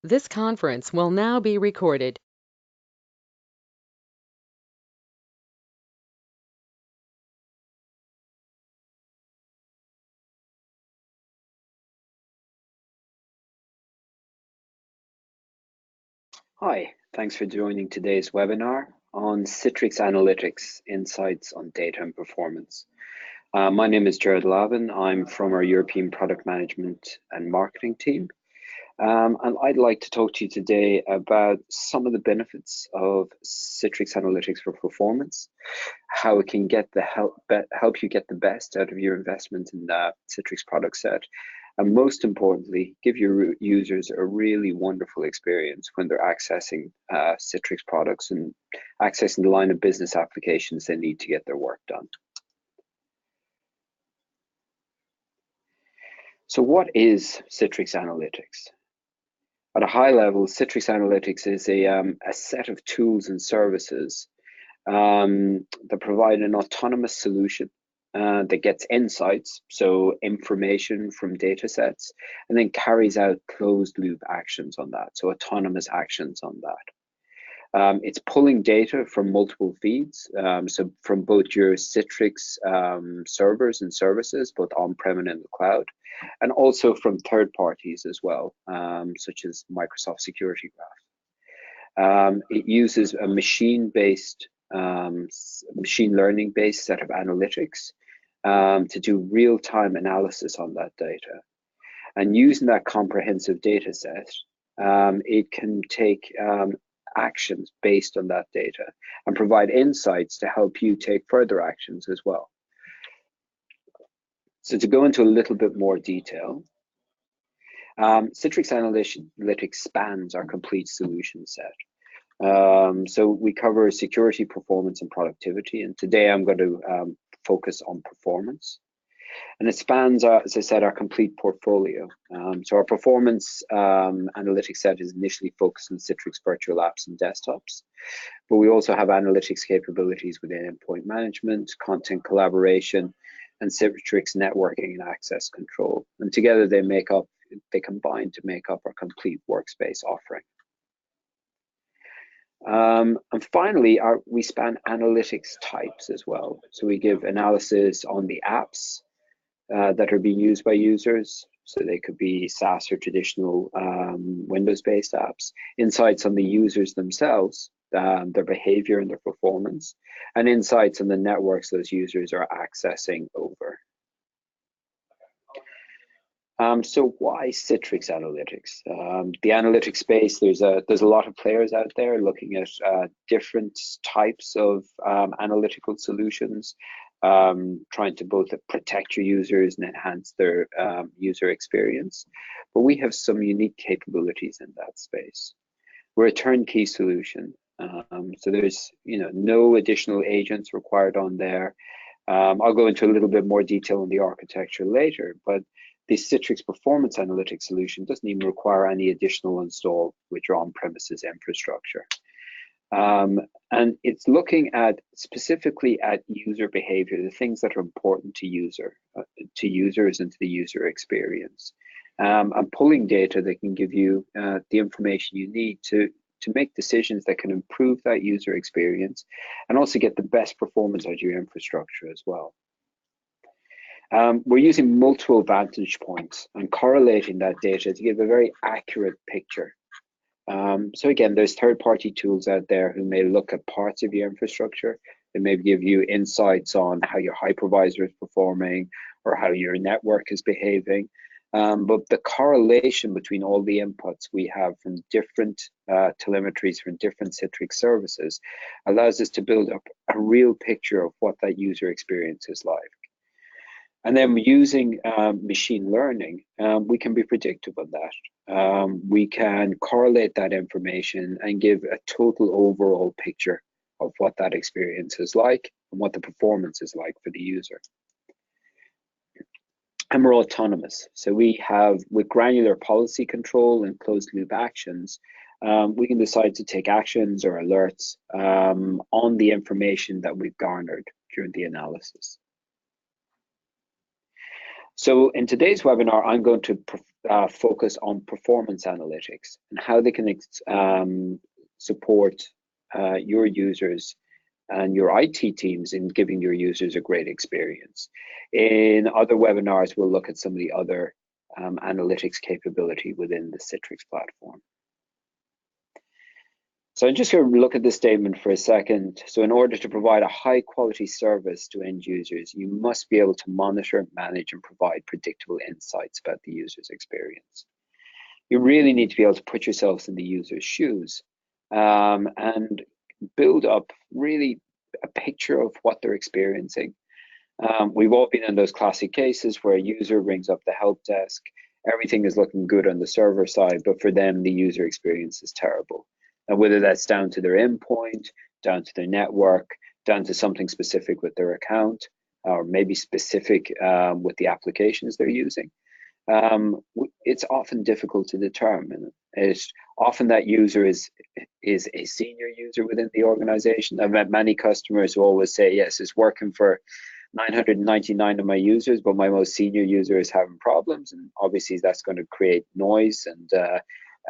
This conference will now be recorded. Hi, thanks for joining today's webinar on Citrix Analytics, Insights on Data and Performance. My name is Jared Lavin. I'm from our European Product Management and Marketing team. And I'd like to talk to you today about some of the benefits of Citrix Analytics for performance, how it can help you get the best out of your investment in the Citrix product set, and most importantly, give your users a really wonderful experience when they're accessing Citrix products and accessing the line of business applications they need to get their work done. So what is Citrix Analytics? At a high level, Citrix Analytics is a set of tools and services that provide an autonomous solution that gets insights, so information from data sets, and then carries out closed loop actions on that, so autonomous actions on that. It's pulling data from multiple feeds, so from both your Citrix servers and services, both on-prem and in the cloud, and also from third parties as well, such as Microsoft Security Graph. It uses a machine learning-based set of analytics to do real-time analysis on that data. And using that comprehensive data set, it can take actions based on that data and provide insights to help you take further actions as well. So to go into a little bit more detail, Citrix Analytics spans our complete solution set. So we cover security, performance, and productivity, and today I'm going to focus on performance. And it spans, as I said, our complete portfolio. So our performance analytics set is initially focused on Citrix virtual apps and desktops, but we also have analytics capabilities within endpoint management, content collaboration, and Citrix networking and access control. And together they combine to make up our complete workspace offering. And finally, we span analytics types as well. So we give analysis on the apps that are being used by users. So they could be SaaS or traditional Windows-based apps, insights on the users themselves, their behavior and their performance, and insights on the networks those users are accessing over. So why Citrix Analytics? The analytics space, there's a lot of players out there looking at different types of analytical solutions, trying to both protect your users and enhance their user experience. But we have some unique capabilities in that space. We're a turnkey solution. So there's no additional agents required on there. I'll go into a little bit more detail on the architecture later, but the Citrix Performance Analytics solution doesn't even require any additional install with your on-premises infrastructure. And it's looking at specifically at user behavior, the things that are important to users and to the user experience, and pulling data that can give you the information you need to make decisions that can improve that user experience and also get the best performance out of your infrastructure as well. We're using multiple vantage points and correlating that data to give a very accurate picture. So again, there's third-party tools out there who may look at parts of your infrastructure. They may give you insights on how your hypervisor is performing or how your network is behaving. But the correlation between all the inputs we have from different telemetries from different Citrix services allows us to build up a real picture of what that user experience is like. And then using machine learning, we can be predictive of that. We can correlate that information and give a total overall picture of what that experience is like and what the performance is like for the user. And we're autonomous. So we have, with granular policy control and closed loop actions, we can decide to take actions or alerts on the information that we've garnered during the analysis. So in today's webinar, I'm going to focus on performance analytics and how they can support your users and your IT teams in giving your users a great experience. In other webinars, we'll look at some of the other analytics capability within the Citrix platform. So I'm just going to look at this statement for a second. So in order to provide a high quality service to end users, you must be able to monitor, manage, and provide predictable insights about the user's experience. You really need to be able to put yourselves in the user's shoes and build up really a picture of what they're experiencing. We've all been in those classic cases where a user rings up the help desk, everything is looking good on the server side, but for them, the user experience is terrible. And whether that's down to their endpoint, down to their network, down to something specific with their account, or maybe specific with the applications they're using, it's often difficult to determine. It's often that user is a senior user within the organization. I've met many customers who always say, yes, it's working for 999 of my users, but my most senior user is having problems. And obviously that's going to create noise and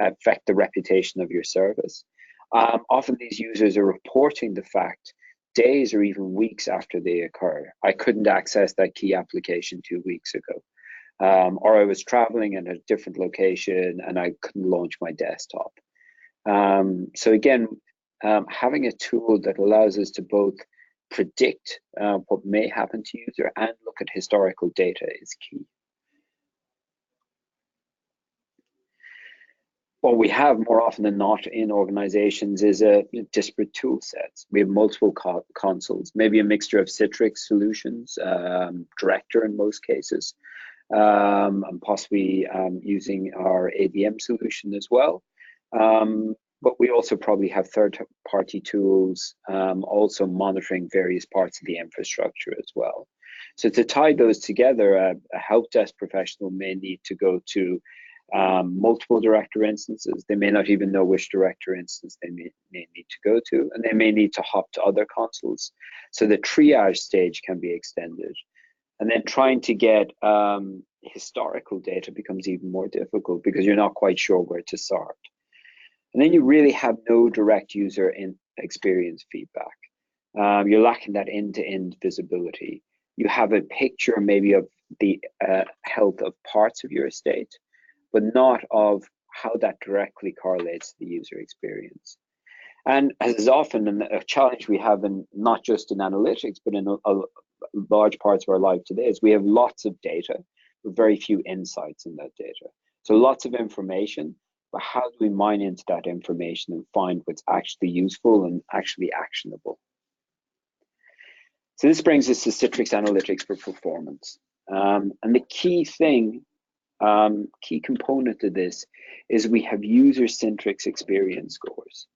affect the reputation of your service. Often these users are reporting the fact days or even weeks after they occur. I couldn't access that key application 2 weeks ago. Or I was traveling in a different location and I couldn't launch my desktop. So again, having a tool that allows us to both predict what may happen to user and look at historical data is key. What we have more often than not in organizations is a disparate tool sets. We have multiple consoles, maybe a mixture of Citrix solutions, Director in most cases, and possibly using our AVM solution as well. But we also probably have third-party tools also monitoring various parts of the infrastructure as well. So to tie those together, a help desk professional may need to go to multiple Director instances. They may not even know which Director instance they may need to go to, and they may need to hop to other consoles. So the triage stage can be extended. And then trying to get historical data becomes even more difficult because you're not quite sure where to start. And then you really have no direct user experience feedback. You're lacking that end-to-end visibility. You have a picture maybe of the health of parts of your estate, but not of how that directly correlates to the user experience. And as is often a challenge we have in not just in analytics, but in large parts of our life today, is we have lots of data, but very few insights in that data. So lots of information, but how do we mine into that information and find what's actually useful and actually actionable? So this brings us to Citrix Analytics for performance. And the key thing, key component to this is we have user-centric experience scores.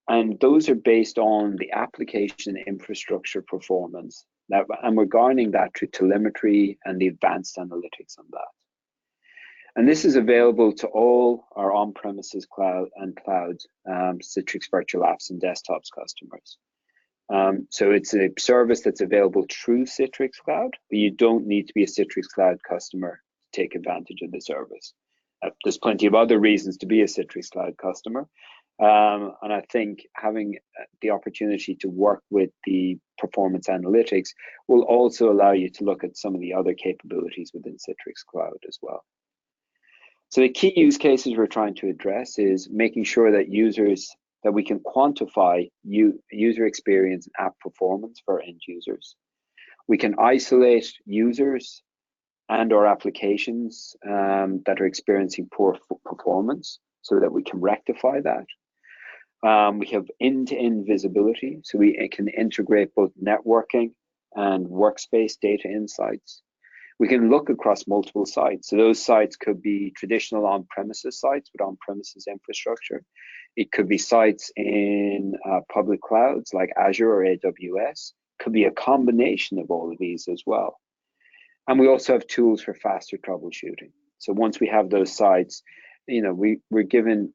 And those are based on the application infrastructure performance. And we're garnering that through telemetry and the advanced analytics on that. And this is available to all our on-premises cloud and cloud Citrix Virtual Apps and Desktops customers. So it's a service that's available through Citrix Cloud, but you don't need to be a Citrix Cloud customer to take advantage of the service. There's plenty of other reasons to be a Citrix Cloud customer. And I think having the opportunity to work with the performance analytics will also allow you to look at some of the other capabilities within Citrix Cloud as well. So the key use cases we're trying to address is making sure that we can quantify user experience and app performance for end users. We can isolate users and or applications that are experiencing poor performance so that we can rectify that. We have end-to-end visibility, so we can integrate both networking and workspace data insights. We can look across multiple sites. So those sites could be traditional on-premises sites with on-premises infrastructure. It could be sites in public clouds like Azure or AWS. It could be a combination of all of these as well. And we also have tools for faster troubleshooting. So once we have those sites, we're given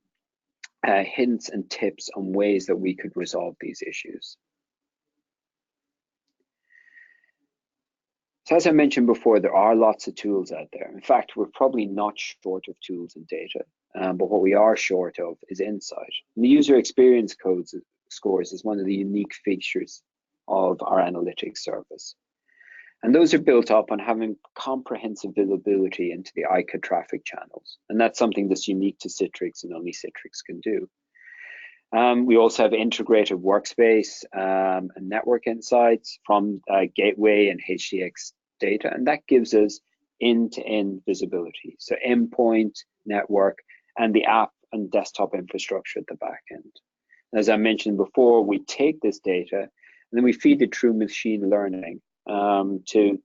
hints and tips on ways that we could resolve these issues. So as I mentioned before, there are lots of tools out there. In fact, we're probably not short of tools and data, but what we are short of is insight. And the user experience codes scores is one of the unique features of our analytics service. And those are built up on having comprehensive visibility into the ICA traffic channels. And that's something that's unique to Citrix and only Citrix can do. We also have integrated workspace and network insights from gateway and HDX data, and that gives us end-to-end visibility. So endpoint, network, and the app and desktop infrastructure at the back end. As I mentioned before, we take this data and then we feed it through machine learning to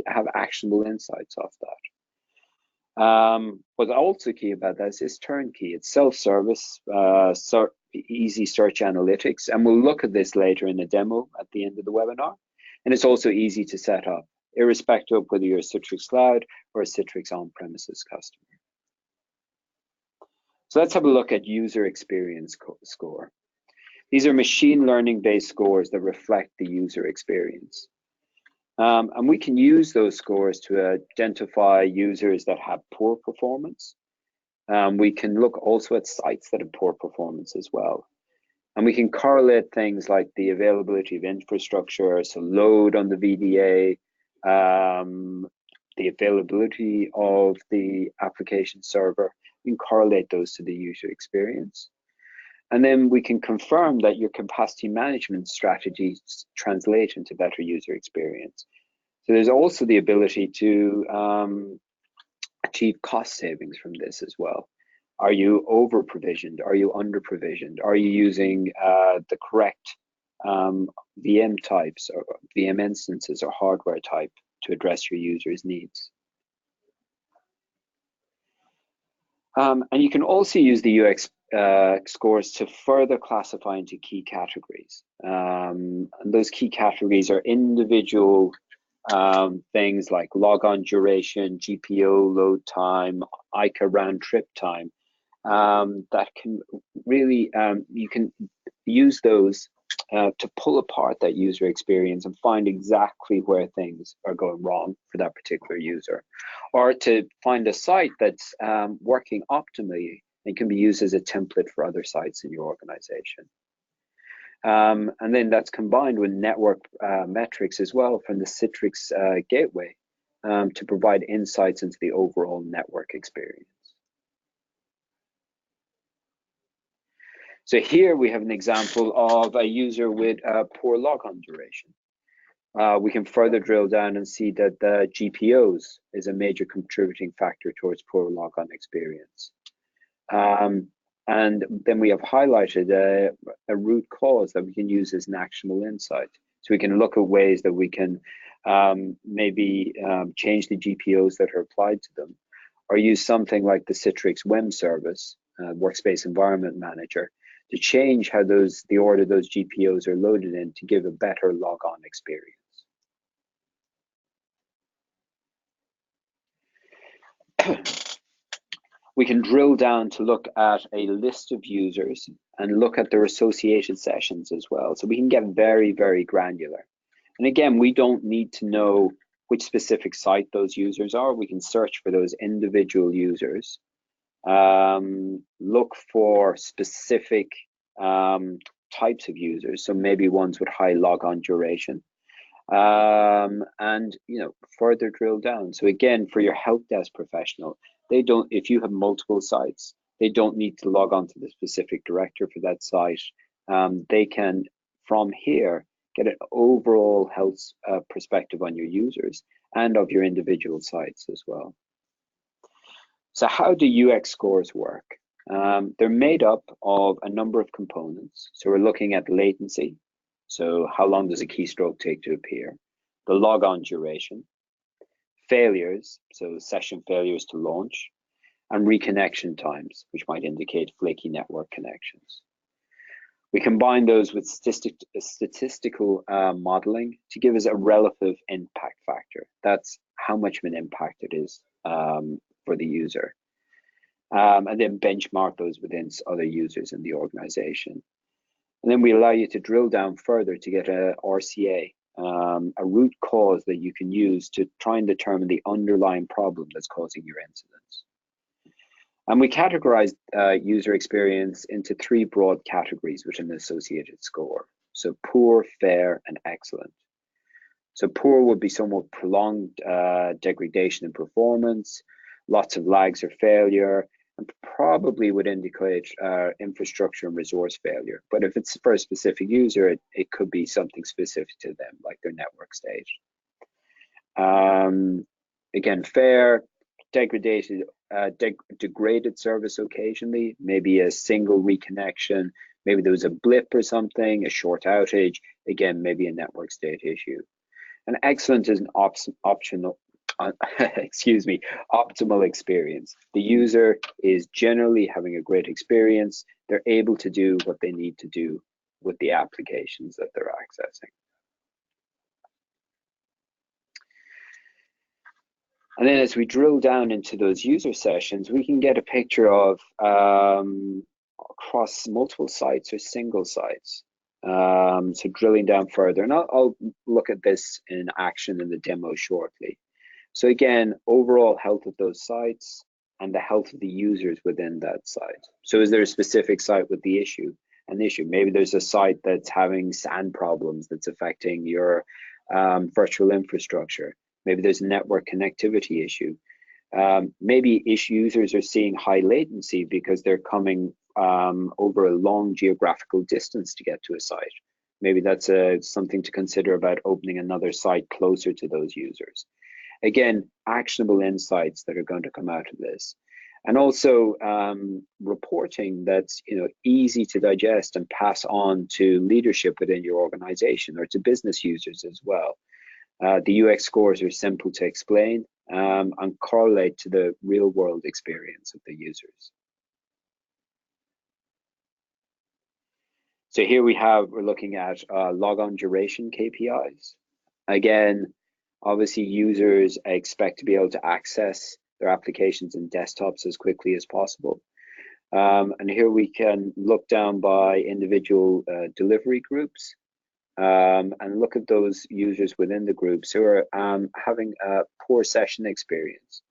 have actionable insights off that. What's also key about this is turnkey. It's self-service, easy search analytics, and we'll look at this later in a demo at the end of the webinar. And it's also easy to set up, irrespective of whether you're a Citrix Cloud or a Citrix on-premises customer. So let's have a look at user experience score. These are machine learning based scores that reflect the user experience. And we can use those scores to identify users that have poor performance. We can look also at sites that have poor performance as well. And we can correlate things like the availability of infrastructure, so load on the VDA, the availability of the application server. We can correlate those to the user experience. And then we can confirm that your capacity management strategies translate into better user experience. So there's also the ability to achieve cost savings from this as well. Are you over provisioned? Are you under provisioned? Are you using the correct VM types or VM instances or hardware type to address your users' needs? And you can also use the UX scores to further classify into key categories. And those key categories are individual things like logon duration, GPO load time, ICA round trip time, that can really, you can use those to pull apart that user experience and find exactly where things are going wrong for that particular user, or to find a site that's working optimally and can be used as a template for other sites in your organization. And then that's combined with network metrics as well from the Citrix gateway to provide insights into the overall network experience. So here we have an example of a user with poor logon duration. We can further drill down and see that the GPOs is a major contributing factor towards poor logon experience. And then we have highlighted a root cause that we can use as an actionable insight. So we can look at ways that we can maybe change the GPOs that are applied to them, or use something like the Citrix WEM service, Workspace Environment Manager, to change how the order those GPOs are loaded in to give a better logon experience. We can drill down to look at a list of users and look at their associated sessions as well. So we can get very, very granular. And again, we don't need to know which specific site those users are. We can search for those individual users, look for specific types of users. So maybe ones with high logon duration, and further drill down. So again, for your help desk professional, if you have multiple sites, they don't need to log on to the specific director for that site. They can, from here, get an overall health perspective on your users and of your individual sites as well. So how do UX scores work? They're made up of a number of components. So we're looking at latency. So how long does a keystroke take to appear? The logon duration, failures, so session failures to launch, and reconnection times, which might indicate flaky network connections. We combine those with statistical modeling to give us a relative impact factor. That's how much of an impact it is for the user. And then benchmark those within other users in the organization. And then we allow you to drill down further to get a RCA, a root cause that you can use to try and determine the underlying problem that's causing your incidents. And we categorize user experience into 3 broad categories with an associated score. So poor, fair, and excellent. So poor would be somewhat prolonged degradation in performance, lots of lags or failure, and probably would indicate infrastructure and resource failure. But if it's for a specific user, it could be something specific to them, like their network state. Again, fair, degraded service occasionally, maybe a single reconnection, maybe there was a blip or something, a short outage, again, maybe a network state issue. And excellent is an optimal experience. The user is generally having a great experience. They're able to do what they need to do with the applications that they're accessing. And then as we drill down into those user sessions, we can get a picture of across multiple sites or single sites. So drilling down further, and I'll look at this in action in the demo shortly. So again, overall health of those sites and the health of the users within that site. So is there a specific site with the issue? An issue? Maybe there's a site that's having SAN problems that's affecting your virtual infrastructure. Maybe there's a network connectivity issue. Maybe users are seeing high latency because they're coming over a long geographical distance to get to a site. Maybe that's something to consider about opening another site closer to those users. Again, actionable insights that are going to come out of this. And also reporting that's easy to digest and pass on to leadership within your organization or to business users as well. The UX scores are simple to explain and correlate to the real world experience of the users. So here we're looking at logon duration KPIs. Again, obviously users expect to be able to access their applications and desktops as quickly as possible. And here we can look down by individual delivery groups and look at those users within the groups who are having a poor session experience.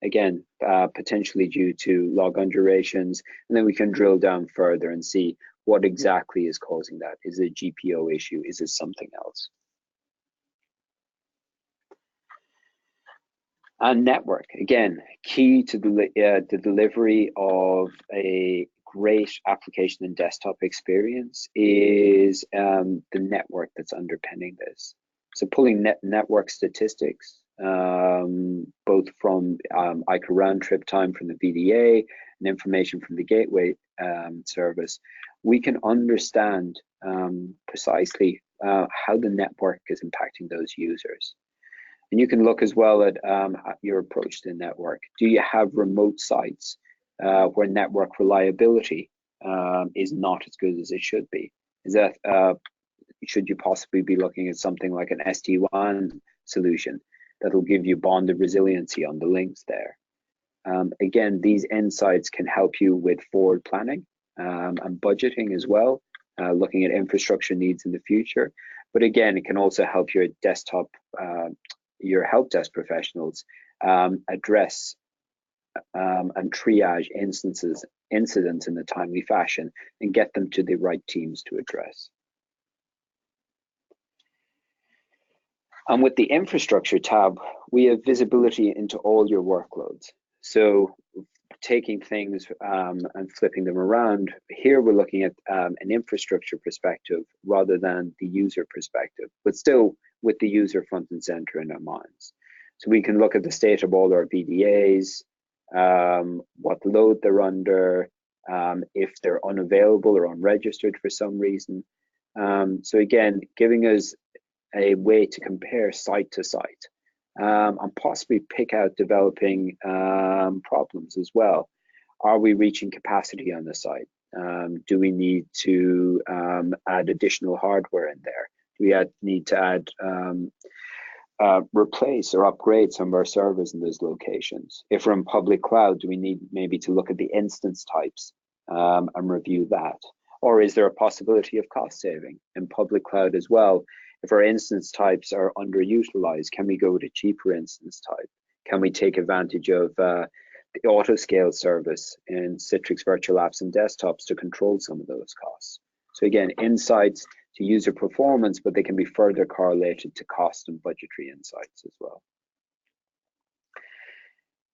Again, potentially due to logon durations, and then we can drill down further and see what exactly is causing that. Is it a GPO issue? Is it something else? And network, again, key to the delivery of a great application and desktop experience is the network that's underpinning this. So pulling network statistics, both from ICA round trip time from the VDA and information from the gateway service, we can understand precisely how the network is impacting those users. And you can look as well at your approach to the network. Do you have remote sites where network reliability is not as good as it should be? Is that should you possibly be looking at something like an SD-WAN solution that will give you bonded resiliency on the links there? Again, these insights can help you with forward planning and budgeting as well, looking at infrastructure needs in the future. But again, it can also help your desktop, your help desk professionals address and triage incidents in a timely fashion and get them to the right teams to address. And with the infrastructure tab, we have visibility into all your workloads. So taking things and flipping them around, here we're looking at an infrastructure perspective rather than the user perspective, but still with the user front and center in our minds. So we can look at the state of all our VDAs, what load they're under, if they're unavailable or unregistered for some reason. So again, giving us a way to compare site to site and possibly pick out developing problems as well. Are we reaching capacity on the site? Do we need to add additional hardware in there? Do we need to add replace or upgrade some of our servers in those locations? If we're in public cloud, do we need maybe to look at the instance types and review that? Or is there a possibility of cost saving in public cloud as well? If our instance types are underutilized, can we go with a cheaper instance type? Can we take advantage of the auto scale service in Citrix Virtual Apps and Desktops to control some of those costs? So again, insights to user performance, but they can be further correlated to cost and budgetary insights as well.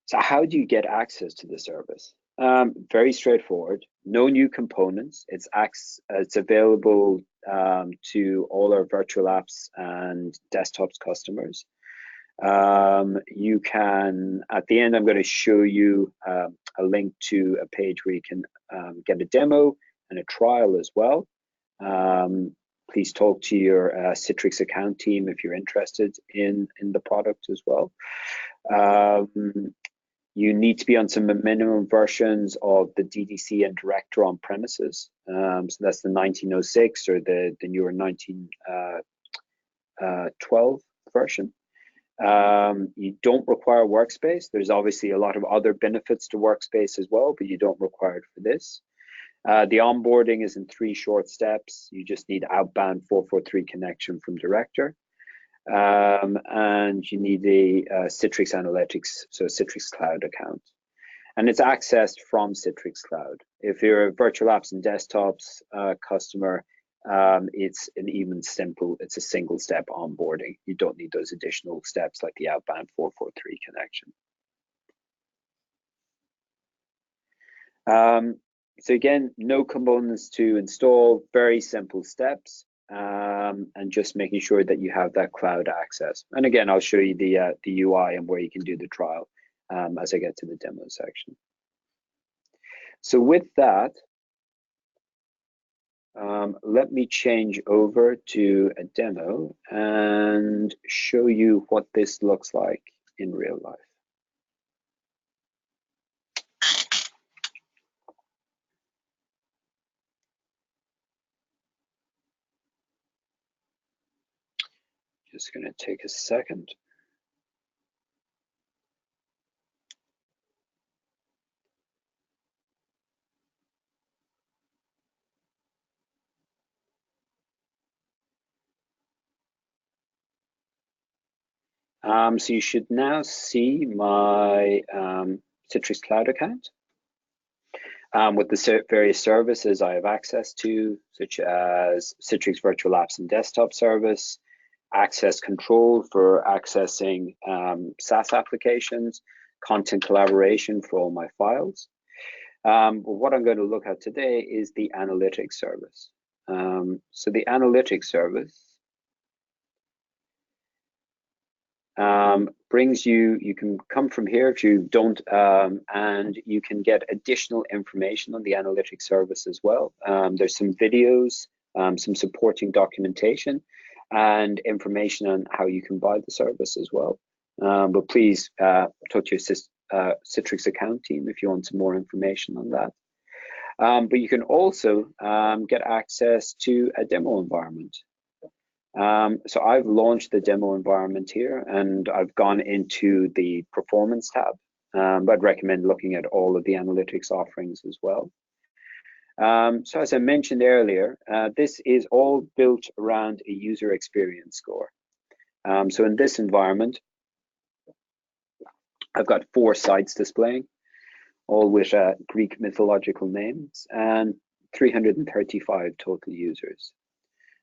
So how do you get access to the service? Very straightforward. No new components. It's available to all our virtual apps and desktops customers. You can, at the end, I'm going to show you a link to a page where you can get a demo and a trial as well. Please talk to your Citrix account team if you're interested in the product as well. You need to be on some minimum versions of the DDC and Director on premises. So that's the 1906 or the newer 1912 version. You don't require workspace. There's obviously a lot of other benefits to workspace as well, but you don't require it for this. The onboarding is in 3 short steps. You just need outbound 443 connection from Director. And you need a Citrix Analytics, so Citrix Cloud account. And it's accessed from Citrix Cloud. If you're a virtual apps and desktops customer, it's it's a single step onboarding. You don't need those additional steps like the outbound 443 connection. So again, no components to install, very simple steps. And just making sure that you have that cloud access. And again, I'll show you the UI and where you can do the trial as I get to the demo section. So with that, let me change over to a demo and show you what this looks like in real life. Just going to take a second. So you should now see my Citrix Cloud account with the various services I have access to, such as Citrix Virtual Apps and Desktop service, access control for accessing SaaS applications, content collaboration for all my files. But what I'm going to look at today is the analytics service. So the analytics service brings you can come from here if you don't, and you can get additional information on the analytics service as well. There's some videos, some supporting documentation, and information on how you can buy the service as well. But please talk to your Citrix account team if you want some more information on that. But you can also get access to a demo environment. So I've launched the demo environment here, and I've gone into the performance tab. But I'd recommend looking at all of the analytics offerings as well. So as I mentioned earlier, this is all built around a user experience score. So in this environment, I've got 4 sites displaying, all with Greek mythological names, and 335 total users.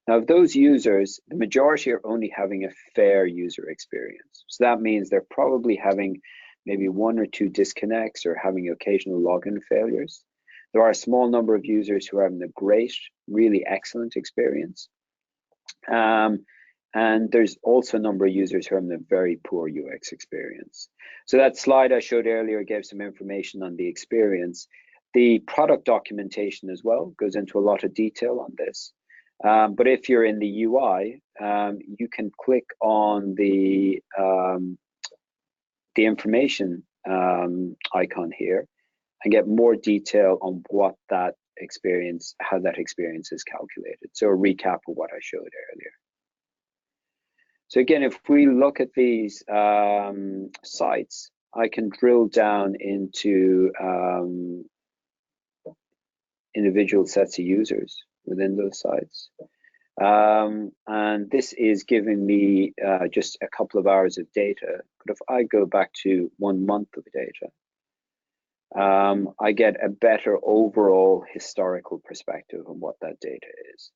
Now, of those users, the majority are only having a fair user experience. So that means they're probably having maybe 1 or 2 disconnects or having occasional login failures. There are a small number of users who are having a great, really excellent experience. And there's also a number of users who are having a very poor UX experience. So that slide I showed earlier gave some information on the experience. The product documentation as well goes into a lot of detail on this. But if you're in the UI, you can click on the information icon here and get more detail on what that experience, how that experience is calculated. So a recap of what I showed earlier. So again, if we look at these sites, I can drill down into individual sets of users within those sites. And this is giving me just a couple of hours of data. But if I go back to 1 month of data, I get a better overall historical perspective on what that data is,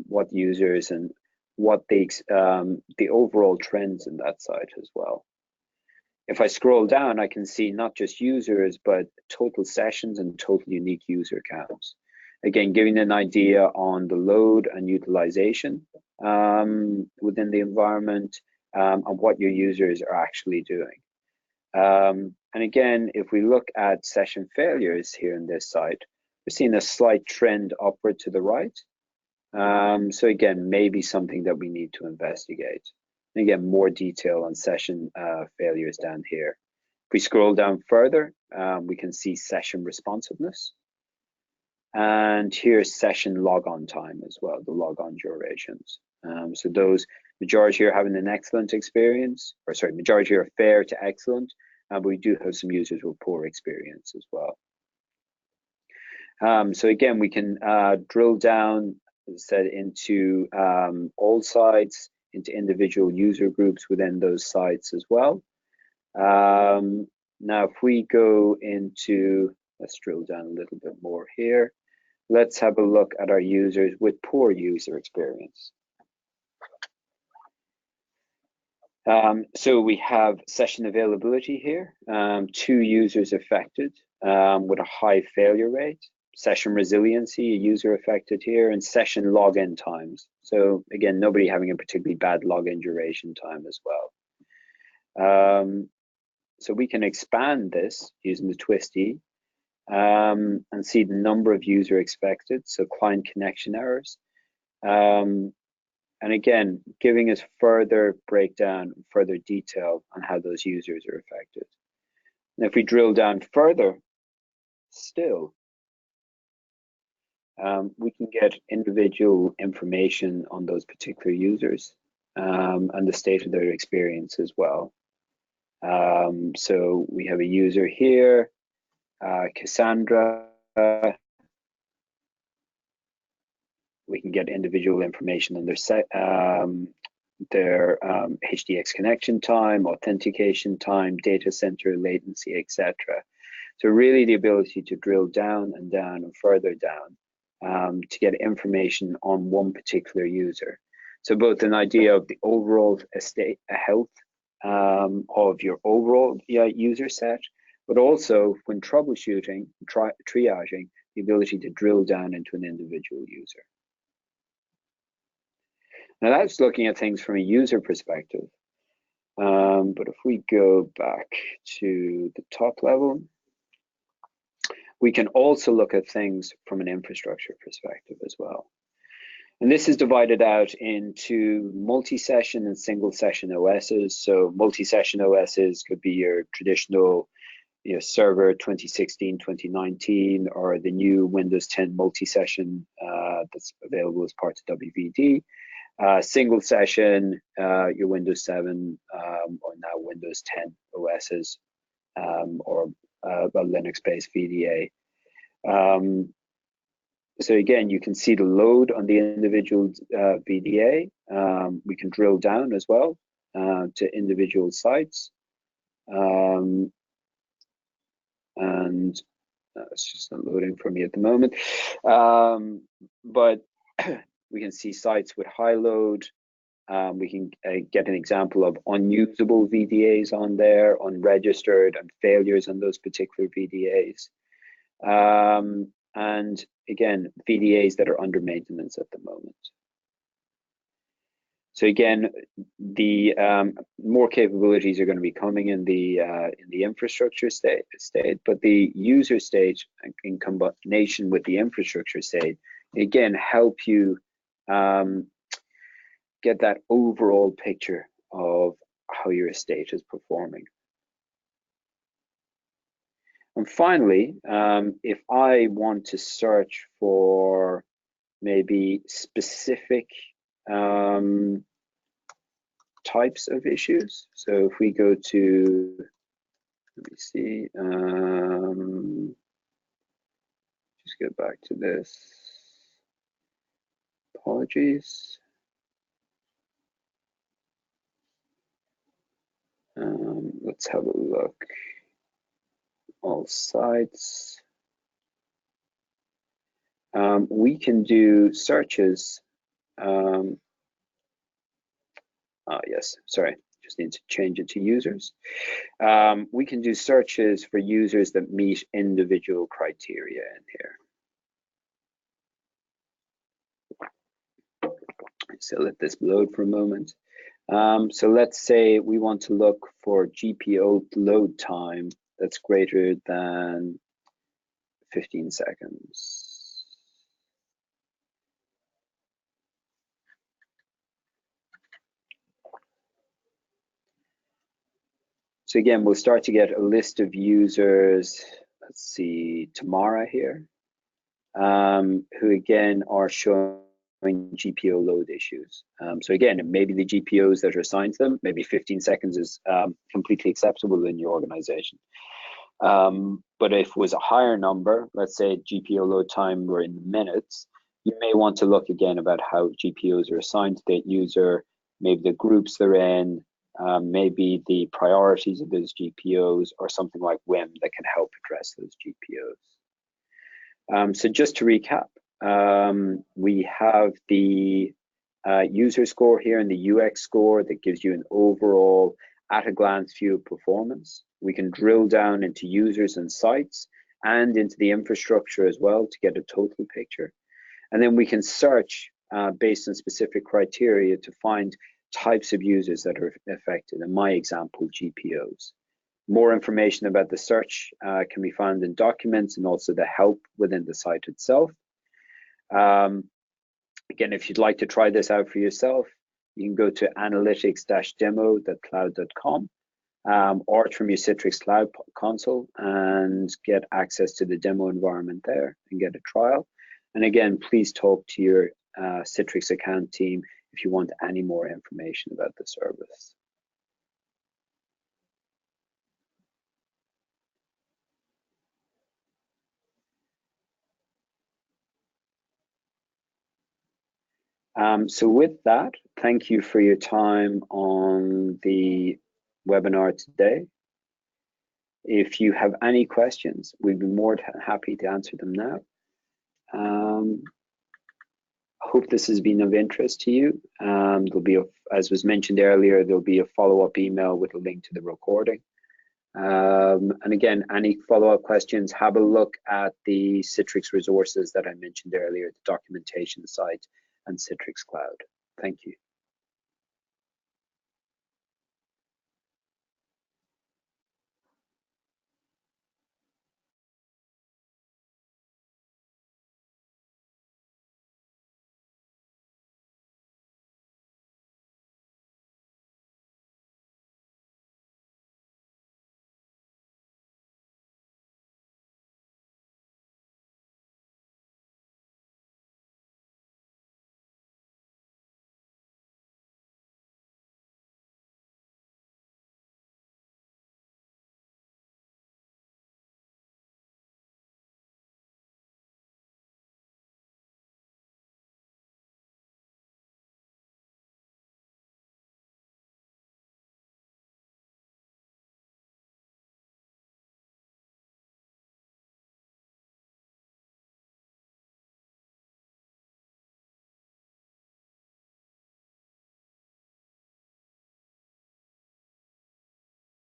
what users and what the overall trends in that site as well. If I scroll down, I can see not just users, but total sessions and total unique user counts. Again, giving an idea on the load and utilization within the environment and what your users are actually doing. And again, if we look at session failures here in this site, we're seeing a slight trend upward to the right. So again, maybe something that we need to investigate. And again, more detail on session failures down here. If we scroll down further, we can see session responsiveness. And here's session logon time as well, the logon durations. So those majority are having an excellent experience, or sorry, majority are fair to excellent, but we do have some users with poor experience as well. So again, we can drill down, as I said, into all sites, into individual user groups within those sites as well. Now, if we go into, let's drill down a little bit more here. Let's have a look at our users with poor user experience. So we have session availability here, 2 users affected with a high failure rate, session resiliency, a user affected here, and session login times. So again, nobody having a particularly bad login duration time as well. So we can expand this using the twisty and see the number of user expected, so client connection errors. And again, giving us further breakdown, further detail on how those users are affected. And if we drill down further, still, we can get individual information on those particular users and the state of their experience as well. So we have a user here, Cassandra. We can get individual information on their HDX connection time, authentication time, data center latency, etc. So really the ability to drill down and down and further down to get information on one particular user. So both an idea of the overall health of your overall user set, but also when troubleshooting, triaging, the ability to drill down into an individual user. Now that's looking at things from a user perspective. But if we go back to the top level, we can also look at things from an infrastructure perspective as well. And this is divided out into multi-session and single-session OSs. So multi-session OSs could be your traditional server 2016, 2019, or the new Windows 10 multi-session that's available as part of WVD. Single session, your Windows 7 or now Windows 10 OSs or a Linux-based VDA. So again, you can see the load on the individual VDA. We can drill down as well to individual sites. And it's just not loading for me at the moment. But we can see sites with high load. We can get an example of unusable VDAs on there, unregistered, and failures on those particular VDAs. And again, VDAs that are under maintenance at the moment. So again, the more capabilities are going to be coming in the infrastructure state, but the user state in combination with the infrastructure state, again, help you get that overall picture of how your estate is performing. And finally, if I want to search for maybe specific types of issues, so if we go to, let me see, just go back to this. Apologies. Let's have a look. All sites. We can do searches. Yes, sorry, just need to change it to users. We can do searches for users that meet individual criteria in here. So let this load for a moment. So let's say we want to look for GPO load time that's greater than 15 seconds. So again, we'll start to get a list of users. Let's see, Tamara here, who again are showing GPO load issues. So again, maybe the GPOs that are assigned to them, maybe 15 seconds is completely acceptable in your organization. But if it was a higher number, let's say GPO load time were in minutes, you may want to look again about how GPOs are assigned to that user, maybe the groups they're in, maybe the priorities of those GPOs, or something like WIM that can help address those GPOs. So just to recap, we have the user score here and the UX score that gives you an overall at a glance view of performance. We can drill down into users and sites and into the infrastructure as well to get a total picture. And then we can search based on specific criteria to find types of users that are affected. In my example, GPOs. More information about the search can be found in documents and also the help within the site itself. Again, if you'd like to try this out for yourself, you can go to analytics-demo.cloud.com or from your Citrix Cloud console and get access to the demo environment there and get a trial. And again, please talk to your Citrix account team if you want any more information about the service. So with that, thank you for your time on the webinar today. If you have any questions, we'd be more than happy to answer them now. I hope this has been of interest to you. There'll be, as was mentioned earlier, there'll be a follow-up email with a link to the recording. And again, any follow-up questions, have a look at the Citrix resources that I mentioned earlier, the documentation site and Citrix Cloud. Thank you.